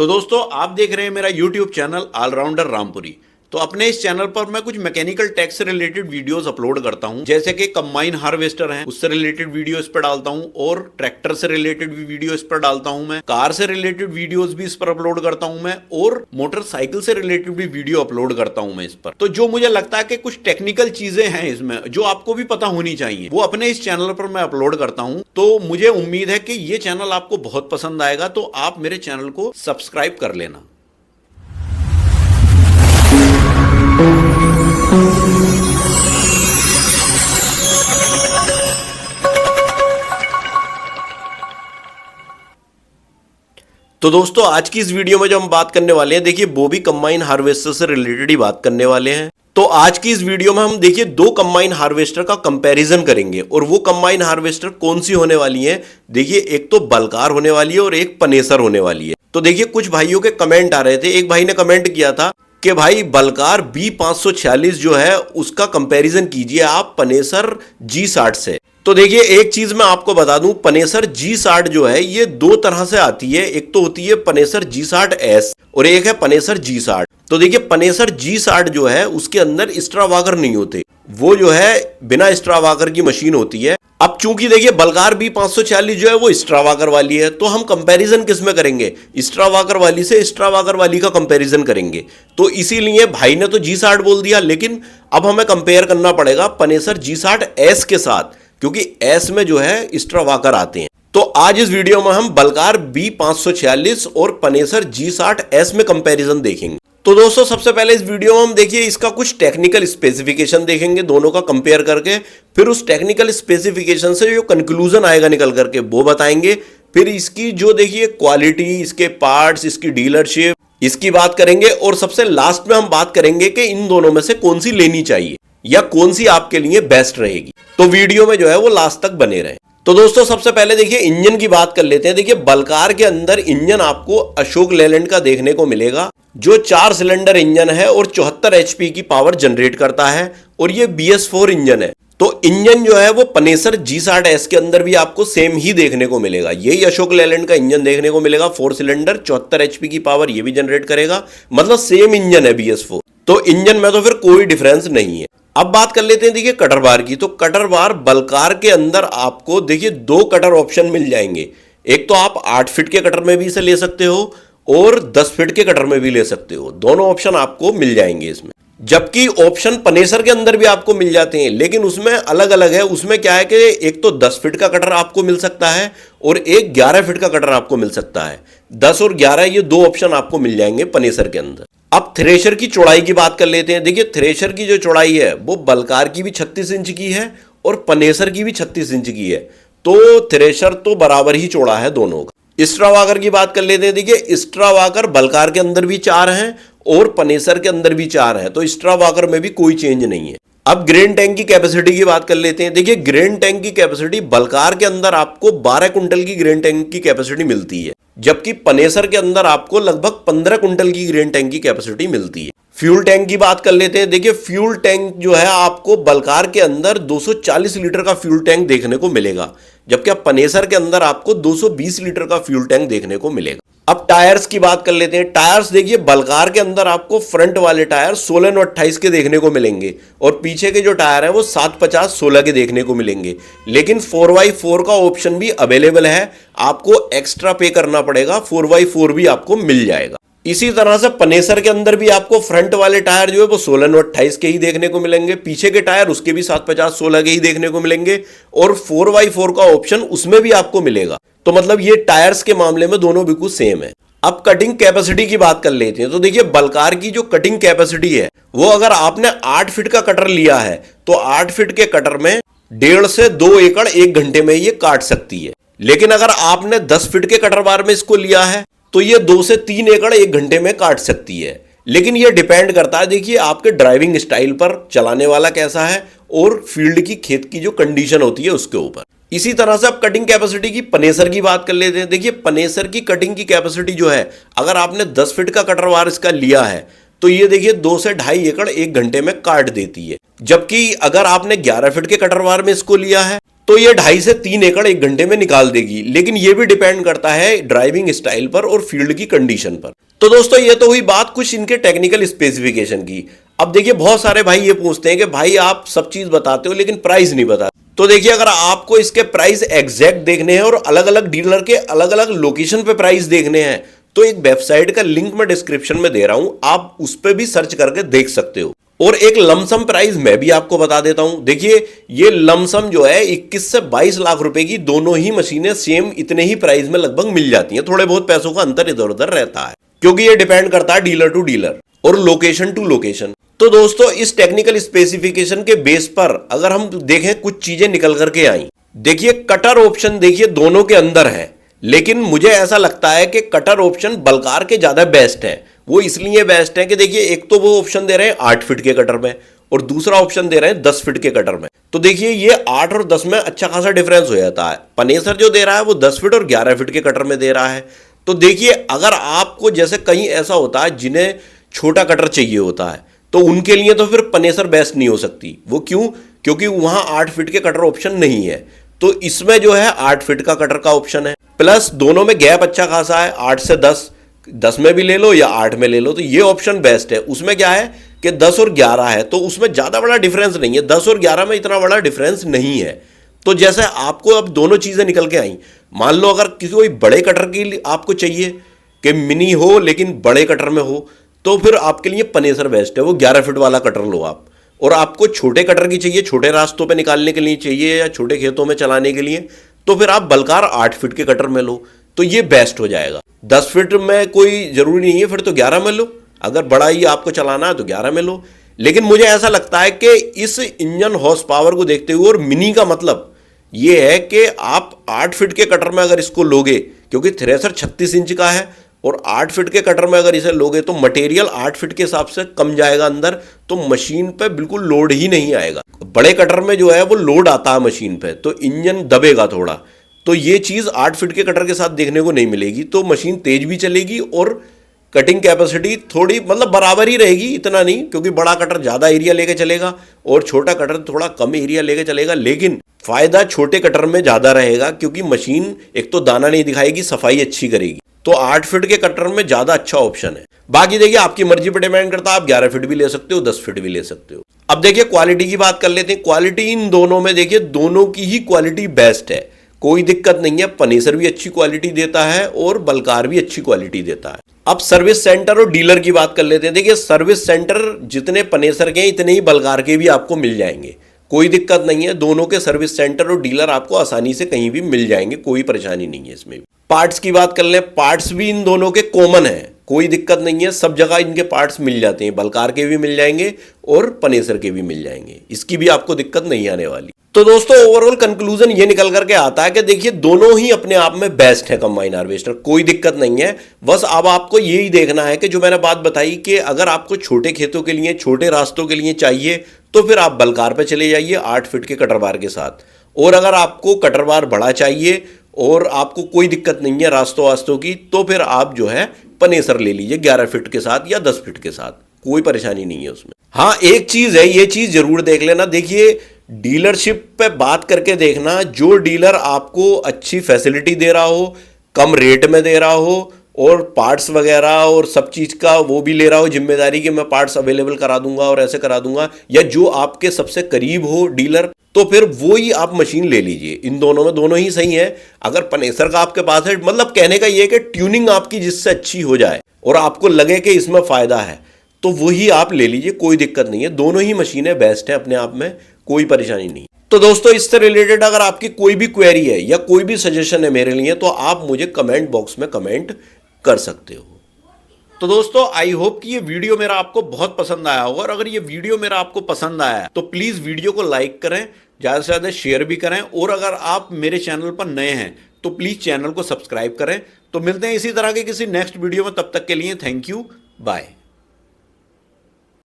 तो दोस्तों आप देख रहे हैं मेरा YouTube चैनल ऑलराउंडर रामपुरी। तो अपने इस चैनल पर मैं कुछ मैकेनिकल टेक से रिलेटेड वीडियोस अपलोड करता हूं, जैसे कि कंबाइन हार्वेस्टर है उससे रिलेटेड वीडियो इस पर डालता हूं, और ट्रैक्टर से रिलेटेड भी वीडियो इस पर डालता हूं, मैं कार से रिलेटेड वीडियोस भी इस पर अपलोड करता हूं मैं, और मोटरसाइकिल से रिलेटेड भी वीडियो अपलोड करता हूं मैं इस पर। तो जो मुझे लगता है कि कुछ टेक्निकल चीजें हैं इसमें जो आपको भी पता होनी चाहिए, वो अपने इस चैनल पर मैं अपलोड करता हूं। तो मुझे उम्मीद है कि ये चैनल आपको बहुत पसंद आएगा, तो आप मेरे चैनल को सब्सक्राइब कर लेना। तो दोस्तों आज की इस वीडियो में जो हम बात करने वाले हैं, देखिए वो भी कंबाइन हार्वेस्टर से रिलेटेड ही बात करने वाले हैं। तो आज की इस वीडियो में हम देखिए दो कंबाइन हार्वेस्टर का कंपैरिजन करेंगे, और वो कंबाइन हार्वेस्टर कौन सी होने वाली है। देखिए एक तो बलकार होने वाली है और एक पनेसर होने वाली है। तो देखिए कुछ भाइयों के कमेंट आ रहे थे, एक भाई ने कमेंट किया था कि भाई बलकार B546 जो है उसका कंपैरिजन कीजिए आप पनेसर G60 से। तो देखिए एक चीज मैं आपको बता दूं, पनेसर G60 जो है ये दो तरह से आती है। एक तो होती है पनेसर G60S और एक है पनेसर G60। तो देखिए पनेसर G60 जो है उसके अंदर एक्स्ट्रावागर नहीं होते, वो जो है बिना एक्स्ट्रावागर की मशीन होती है। अब चूंकि देखिए बलकार B546 जो है वो एक्स्ट्रावागर वाली है, तो हम कंपैरिजन किस में करेंगे, एक्स्ट्रावागर वाली से एक्स्ट्रावागर वाली का कंपैरिजन करेंगे। तो इसीलिए भाई ने तो G60 बोल दिया, लेकिन अब हमें कंपेयर करना पड़ेगा पनेसर G60S के साथ, क्योंकि S में जो है एक्स्ट्रावागर आते हैं। तो आज इस वीडियो में हम बलकार B546 और पनेसर G60S में कंपैरिजन देखेंगे। तो दोस्तों सबसे पहले इस वीडियो में हम देखिए इसका कुछ टेक्निकल स्पेसिफिकेशन देखेंगे दोनों का कंपेयर करके, फिर उस टेक्निकल स्पेसिफिकेशन से जो कंक्लूजन आएगा निकल करके वो बताएंगे। फिर इसकी जो देखिए क्वालिटी, इसके पार्ट्स, इसकी डीलरशिप, इसकी बात करेंगे, और सबसे लास्ट में हम बात करेंगे कि इन दोनों में से कौन सी लेनी चाहिए या कौन सी आपके लिए बेस्ट रहेगी। तो वीडियो में जो है वो लास्ट तक बने रहे। तो दोस्तों सबसे पहले देखिए इंजन की बात कर लेते हैं। देखिए बलकार के अंदर इंजन आपको अशोक लेलैंड का देखने को मिलेगा, जो 4 सिलेंडर इंजन है और 74 HP की पावर जनरेट करता है, और ये BS4 इंजन है। तो इंजन जो है वो पनेसर G60S के अंदर भी आपको सेम ही देखने को मिलेगा, यही अशोक लेलैंड का इंजन देखने को मिलेगा। 4 सिलेंडर 74 HP की पावर ये भी जनरेट करेगा, मतलब सेम इंजन है BS4। तो इंजन में तो फिर कोई डिफरेंस नहीं है। अब बात कर लेते हैं देखिए कटर बार की। तो कटर बार बलकार के अंदर आपको देखिए 2 कटर ऑप्शन मिल जाएंगे। एक तो आप 8 फीट के कटर में भी इसे ले सकते हो, और 10 फीट के कटर में भी ले सकते हो। दोनों ऑप्शन आपको मिल जाएंगे इसमें। जबकि ऑप्शन पनेसर के अंदर भी आपको मिल जाते हैं, लेकिन उसमें अलग अलग है। उसमें क्या है कि एक तो 10 फीट का कटर आपको मिल सकता है, और एक 11 फीट का कटर आपको मिल सकता है। 10 और 11 ये 2 ऑप्शन आपको मिल जाएंगे पनेसर के अंदर। अब थ्रेशर की चौड़ाई की बात कर लेते हैं। देखिए थ्रेशर की जो चौड़ाई है वो बलकार की भी 36 इंच की है और पनेसर की भी 36 इंच की है। तो थ्रेशर तो बराबर ही चौड़ा है दोनों का। एक्स्ट्रावागर की बात कर लेते हैं। देखिए एक्स्ट्रावागर बलकार के अंदर भी 4 हैं और पनेसर के अंदर भी 4 हैं, तो एक्स्ट्रावागर में भी कोई चेंज नहीं है। अब ग्रेन टैंक की कैपेसिटी की बात कर लेते हैं। देखिए ग्रेन टैंक की कैपेसिटी बलकार के अंदर आपको 12 कुंटल की ग्रेन टैंक की कैपेसिटी मिलती है, जबकि पनेसर के अंदर आपको लगभग 15 कुंटल की ग्रेन टैंक की कैपेसिटी मिलती है। फ्यूल टैंक की बात कर लेते हैं। देखिए फ्यूल टैंक जो है आपको बलकार के अंदर 240 लीटर का फ्यूल टैंक देखने को मिलेगा, जबकि अब पनेसर के अंदर आपको 220 लीटर का फ्यूल टैंक देखने को मिलेगा। अब टायर्स की बात कर लेते हैं। टायर्स देखिए बलकार के अंदर आपको फ्रंट वाले टायर 16 और 28 के देखने को मिलेंगे, और पीछे के जो टायर हैं वो 750-16 के देखने को मिलेंगे। लेकिन 4x4 का ऑप्शन भी अवेलेबल है, आपको एक्स्ट्रा पे करना पड़ेगा, 4x4 भी आपको मिल जाएगा। इसी तरह से पनेसर के अंदर भी आपको फ्रंट वाले टायर जो है वो 16 और 28 के ही देखने को मिलेंगे, पीछे के टायर उसके भी 750-16 के ही देखने को मिलेंगे, और 4x4 का ऑप्शन उसमें भी आपको मिलेगा। तो मतलब ये टायर्स के मामले में दोनों बिल्कुल सेम है। अब कटिंग कैपेसिटी की बात कर लेते हैं। तो देखिए बलकार की जो कटिंग कैपेसिटी है वो, अगर आपने 8 फीट का कटर लिया है तो 8 फीट के कटर में 1.5 से 2 एकड़ 1 घंटे में ये काट सकती है। लेकिन अगर आपने 10 फीट के कटर बार में इसको लिया है तो ये 2 से 3 एकड़ 1 घंटे में काट सकती है। लेकिन ये डिपेंड करता है देखिए आपके ड्राइविंग स्टाइल पर, चलाने वाला कैसा है, और फील्ड की खेत की जो कंडीशन होती है उसके ऊपर। इसी तरह से आप कटिंग कैपेसिटी की पनेसर की बात कर लेते हैं। देखिए पनेसर की कटिंग की कैपेसिटी जो है, अगर आपने 10 फीट का कटर वार इसका लिया है तो ये देखिए 2 से 2.5 एकड़ 1 घंटे में काट देती है। जबकि अगर आपने 11 फीट के कटर वार में इसको लिया है तो ये 2.5 से 3 एकड़ 1 घंटे में निकाल देगी। लेकिन ये भी डिपेंड करता है ड्राइविंग स्टाइल पर और फील्ड की कंडीशन पर। तो दोस्तों ये तो हुई बात कुछ इनके टेक्निकल स्पेसिफिकेशन की। अब देखिए बहुत सारे भाई ये पूछते हैं कि भाई आप सब चीज बताते हो लेकिन प्राइस नहीं बताते। तो देखिए अगर आपको इसके प्राइस एग्जैक्ट देखने हैं और अलग अलग डीलर के अलग अलग लोकेशन पे प्राइस देखने हैं तो एक वेबसाइट का लिंक मैं डिस्क्रिप्शन में दे रहा हूं, आप उस पर भी सर्च करके देख सकते हो। और एक लमसम प्राइस मैं भी आपको बता देता हूं। देखिए ये लमसम जो है 21 से 22 लाख रुपए की दोनों ही मशीनें सेम इतने ही प्राइस में लगभग मिल जाती हैं। थोड़े बहुत पैसों का अंतर इधर उधर रहता है क्योंकि ये डिपेंड करता है डीलर टू डीलर और लोकेशन टू लोकेशन। तो दोस्तों इस टेक्निकल स्पेसिफिकेशन के बेस पर अगर हम देखें कुछ चीजें निकल करके आई। देखिए कटर ऑप्शन देखिए दोनों के अंदर है, लेकिन मुझे ऐसा लगता है कि कटर ऑप्शन बल्कार के ज्यादा बेस्ट है। वो इसलिए बेस्ट है कि देखिए एक तो वो ऑप्शन दे रहे हैं 8 फीट के कटर में और दूसरा ऑप्शन दे रहे हैं 10 फीट के कटर में। तो देखिए ये 8 और 10 में अच्छा खासा डिफरेंस हो जाता है। पनेसर जो दे रहा है वो 10 फीट और 11 फीट के कटर में दे रहा है। तो देखिए अगर आपको जैसे कहीं ऐसा होता है जिन्हें छोटा कटर चाहिए होता है तो उनके लिए तो फिर पनेसर बेस्ट नहीं हो सकती। वो क्यों? क्योंकि वहां 8 फीट के कटर ऑप्शन नहीं है। तो इसमें जो है 8 फीट का कटर का ऑप्शन है, प्लस दोनों में गैप अच्छा खासा है 8 से 10 में भी ले लो या 8 में ले लो। तो ये ऑप्शन बेस्ट है। उसमें क्या है कि 10 और 11 है तो उसमें ज्यादा बड़ा डिफरेंस नहीं है। 10 और 11 में इतना बड़ा डिफरेंस नहीं है। तो जैसे आपको अब दोनों चीजें निकल के आई, मान लो अगर किसी कोई बड़े कटर की आपको चाहिए कि मिनी हो लेकिन बड़े कटर में हो तो फिर आपके लिए पनेसर बेस्ट है। वो 11 फीट वाला कटर लो आप। और आपको छोटे कटर की चाहिए, छोटे रास्तों पे निकालने के लिए चाहिए या छोटे खेतों में चलाने के लिए, तो फिर आप बल्कार 8 फीट के कटर में लो तो ये बेस्ट हो जाएगा। 10 फीट में कोई जरूरी नहीं है फिर तो 11 में लो। अगर बड़ा ही आपको चलाना है तो 11 में लो। लेकिन मुझे ऐसा लगता है कि इस इंजन हॉर्स पावर को देखते हुए और मिनी का मतलब ये है कि आप 8 फीट के कटर में अगर इसको लोगे, क्योंकि थ्रेसर 36 इंच का है और 8 फीट के कटर में अगर इसे लोगे तो मटेरियल 8 फीट के हिसाब से कम जाएगा अंदर, तो मशीन पे बिल्कुल लोड ही नहीं आएगा। बड़े कटर में जो है वो लोड आता है मशीन पे तो इंजन दबेगा थोड़ा। तो ये चीज 8 फीट के कटर के साथ देखने को नहीं मिलेगी। तो मशीन तेज भी चलेगी और कटिंग कैपेसिटी थोड़ी मतलब बराबर ही रहेगी, इतना नहीं, क्योंकि बड़ा कटर ज्यादा एरिया लेके चलेगा और छोटा कटर थोड़ा कम एरिया लेके चलेगा। लेकिन फायदा छोटे कटर में ज्यादा रहेगा क्योंकि मशीन एक तो दाना नहीं दिखाएगी, सफाई अच्छी करेगी। तो 8 फीट के कटर में ज्यादा अच्छा ऑप्शन है। बाकी देखिए आपकी मर्जी पर डिपेंड करता है, आप 11 फीट भी ले सकते हो, 10 फीट भी ले सकते हो। अब देखिए क्वालिटी की बात कर लेते हैं। क्वालिटी इन दोनों में देखिए दोनों की ही क्वालिटी बेस्ट है, कोई दिक्कत नहीं है। पनेसर भी अच्छी क्वालिटी देता है और बल्कार भी अच्छी क्वालिटी देता है। अब सर्विस सेंटर और डीलर की बात कर लेते हैं। देखिए सर्विस सेंटर जितने पनेसर के इतने ही बल्कार के भी आपको मिल जाएंगे, कोई दिक्कत नहीं है। दोनों के सर्विस सेंटर और डीलर आपको आसानी से कहीं भी मिल जाएंगे, कोई परेशानी नहीं है इसमें। पार्ट्स की बात कर ले, पार्ट्स भी इन दोनों के कॉमन है, कोई दिक्कत नहीं है। सब जगह इनके पार्ट्स मिल जाते हैं, बल्कार के भी मिल जाएंगे और पनेसर के भी मिल जाएंगे, इसकी भी आपको दिक्कत नहीं आने वाली। तो दोस्तों ओवरऑल कंक्लूजन ये निकल करके आता है कि देखिए दोनों ही अपने आप में बेस्ट है कंबाइन हार्वेस्टर, कोई दिक्कत नहीं है। बस अब आपको यही देखना है कि जो मैंने बात बताई कि अगर आपको छोटे खेतों के लिए, छोटे रास्तों के लिए चाहिए तो फिर आप बल्कार पे चले जाइए 8 फीट के कटर बार के साथ। और अगर आपको कटर बार बड़ा चाहिए और आपको कोई दिक्कत नहीं है रास्तों वास्तों की, तो फिर आप जो है पनेसर ले लीजिए 11 फीट के साथ या 10 फीट के साथ, कोई परेशानी नहीं है उसमें। हाँ एक चीज है, ये चीज जरूर देख लेना। देखिए डीलरशिप पे बात करके देखना, जो डीलर आपको अच्छी फैसिलिटी दे रहा हो, कम रेट में दे रहा हो और पार्ट्स वगैरह और सब चीज का वो भी ले रहा हो जिम्मेदारी कि मैं पार्ट्स अवेलेबल करा दूंगा और ऐसे करा दूंगा, या जो आपके सबसे करीब हो डीलर, तो फिर वो ही आप मशीन ले लीजिए। इन दोनों में दोनों ही सही है। अगर पनेसर का आपके पास है, मतलब कहने का ये कि ट्यूनिंग आपकी जिससे अच्छी हो जाए और आपको लगे कि इसमें फायदा है, तो वही आप ले लीजिए, कोई दिक्कत नहीं है। दोनों ही मशीनें बेस्ट हैं अपने आप में, कोई परेशानी नहीं। तो दोस्तों इससे रिलेटेड अगर आपकी कोई भी क्वेरी है या कोई भी सजेशन है मेरे लिए, तो आप मुझे कमेंट बॉक्स में कमेंट कर सकते हो। तो दोस्तों आई होप कि ये वीडियो मेरा आपको बहुत पसंद आया होगा, और अगर ये वीडियो मेरा आपको पसंद आया तो प्लीज वीडियो को लाइक करें, ज्यादा से ज्यादा शेयर भी करें, और अगर आप मेरे चैनल पर नए हैं तो प्लीज चैनल को सब्सक्राइब करें। तो मिलते हैं इसी तरह के किसी नेक्स्ट वीडियो में, तब तक के लिए थैंक यू, बाय।